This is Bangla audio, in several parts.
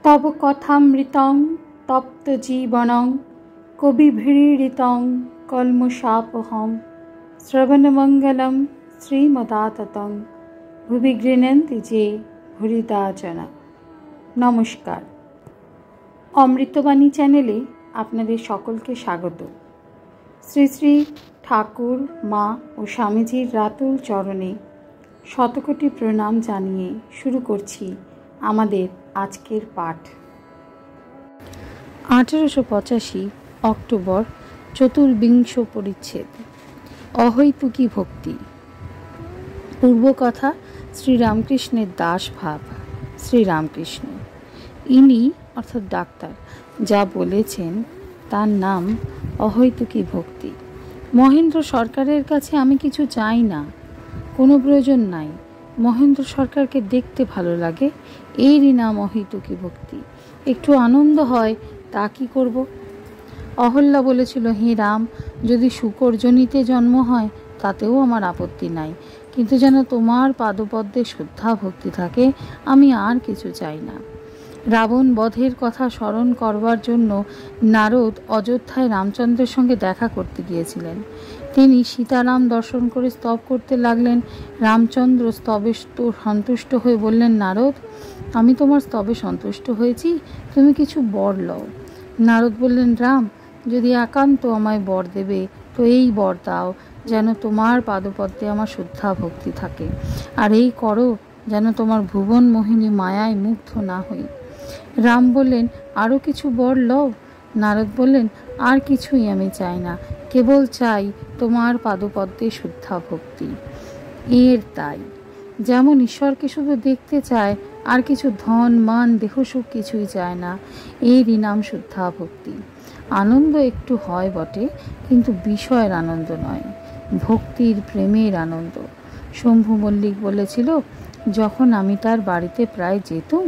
तव कथामृतं तप्तजीवनं कविभिरीडितं कल्मषापहं श्रवणमङ्गलं श्रीमदाततं भुवि गृह्णन्ति जे भूरिदा जना। नमस्कार, अमृतबाणी चैनेले आपनादेर सकलके स्वागत। श्री श्री ठाकुर मा और स्वामीजीर रातुल चरणे शतकोटी प्रणाम जानिए शुरू करछि आमादेर आजकेर पाठ। 1885 अक्टोबर चतुर्विंश परिच्छेद अहैतुकी भक्ति। पूर्वकथा श्री रामकृष्णेर दास भाव। श्री रामकृष्ण इनी अर्थात डाक्तार जा बोलेছেন तार नाम अहैतुकी भक्ति। महेंद्र सरकारेर काছে आमी किछु चाই ना, कोनो प्रयोजन नाई। महेंद्र सरकार के देखते भालो लागे, एरই नाम अहैतुकी भक्ति। एकटू आनंद हय ता कि करब। अहल्या बोलेছিল, हे राम, यदि शुकर जनिते जन्म हय तातेও आमार आपत्ति नाई, किन्तु जेन तोमार पादपद्मे श्रद्धा भक्ति थाके, आमी आर किछु चाই ना। रावण बधेर कथा स्मरण करवार जन्य नारद अयोध्याय रामचंद्रेर संगे देखा करते गिয়েছিলেন। তিনি सीताराम दर्शन करे स्तब करते लागलेन। रामचंद्र स्तबे सन्तुष्ट हये बोललेन, नारद, आमी तोमार स्तबे सन्तुष्ट हयेछि, तुमि किछु बर लओ। नारद बोललेन, राम, यदि एकान्त आमाय बर देबे तो एई बर दाओ जेन तोमार पादपद्मे आमार श्रद्धा भक्ति थाके, आर एई करो जेन तोमार भुवन मोहिनी मायाय मुग्ध ना हई। राम बोलेन, आरो किछु बर लओ। नारद बोलेन, आर किछुई आमी चाই ना, केवल चाই তোমার পাদপদ্মে শুদ্ধা ভক্তি। এর তাই যেমন ঈশ্বরকে শুধু দেখতে চায়, আর কিছু ধন মান দেহ সুখ কিছুই চায় না, এরই নাম শুদ্ধা ভক্তি। আনন্দ একটু হয় বটে, কিন্তু বিষয়ের আনন্দ নয়, ভক্তির প্রেমের আনন্দ। শম্ভু মল্লিক বলেছিল, যখন আমি তার বাড়িতে প্রায় যেতুম,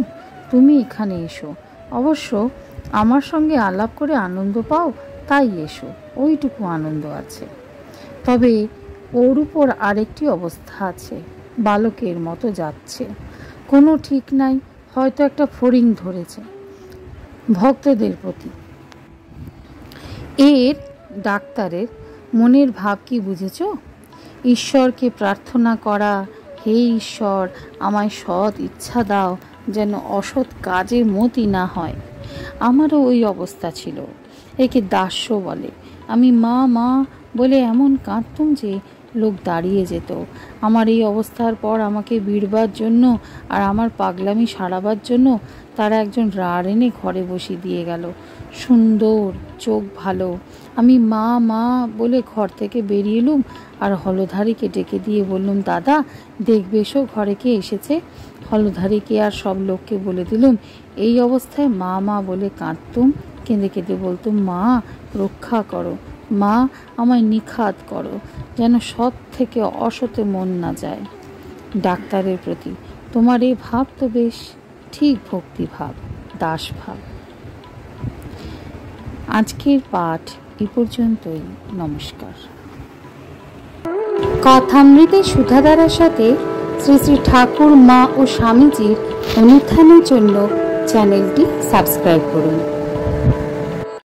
তুমি এখানে এসো, অবশ্য আমার সঙ্গে আলাপ করে আনন্দ পাও তাই এসো, ওইটুকু আনন্দ আছে। তবে ওর উপর আরেকটি অবস্থা আছে, বালকের মতো যাচ্ছে, কোনো ঠিক নাই, হয়তো একটা ফড়িং ধরেছে ভক্তদের প্রতি। এর ডাক্তারের মনের ভাব কি বুঝেছ? ঈশ্বরকে প্রার্থনা করা, হে ঈশ্বর, আমায় সৎ ইচ্ছা দাও যেন অসৎ কাজে মতি না হয়। আমারও ওই অবস্থা ছিল, একে দাস্য বলে। আমি মা মা বলে এমন কাঁদতুম যে লোক দাঁড়িয়ে যেত। আমার এই অবস্থার পর আমাকে বিড়বার জন্য আর আমার পাগলামি সারাবার জন্য তারা একজন রাঢ় এনে ঘরে বসিয়ে দিয়ে গেল। সুন্দর, চোখ ভালো। আমি মা মা বলে ঘর থেকে বেরিয়ে এলুম আর হলধারীকে ডেকে দিয়ে বললুম, দাদা দেখবে এসো ঘরে কে এসেছে। হলধারীকে আর সব লোককে বলে দিলুম। এই অবস্থায় মা মা বলে কাঁদতুম, কেঁদে কেঁদে বলতুম, মা রক্ষা করো, মা আমায় নিখাত করো, যেন সৎ থেকে অসতে মন না যায়। ডাক্তারের প্রতি তোমার এই ভাব তো বেশ ঠিক ভক্তিভাব, দাস ভাব। আজকের পাঠ এই পর্যন্তই। নমস্কার। কথামৃতে সুধাধারার সাথে শ্রী শ্রী ঠাকুর মা ও স্বামীজির অনুধ্যানের জন্য চ্যানেলটি সাবস্ক্রাইব করুন।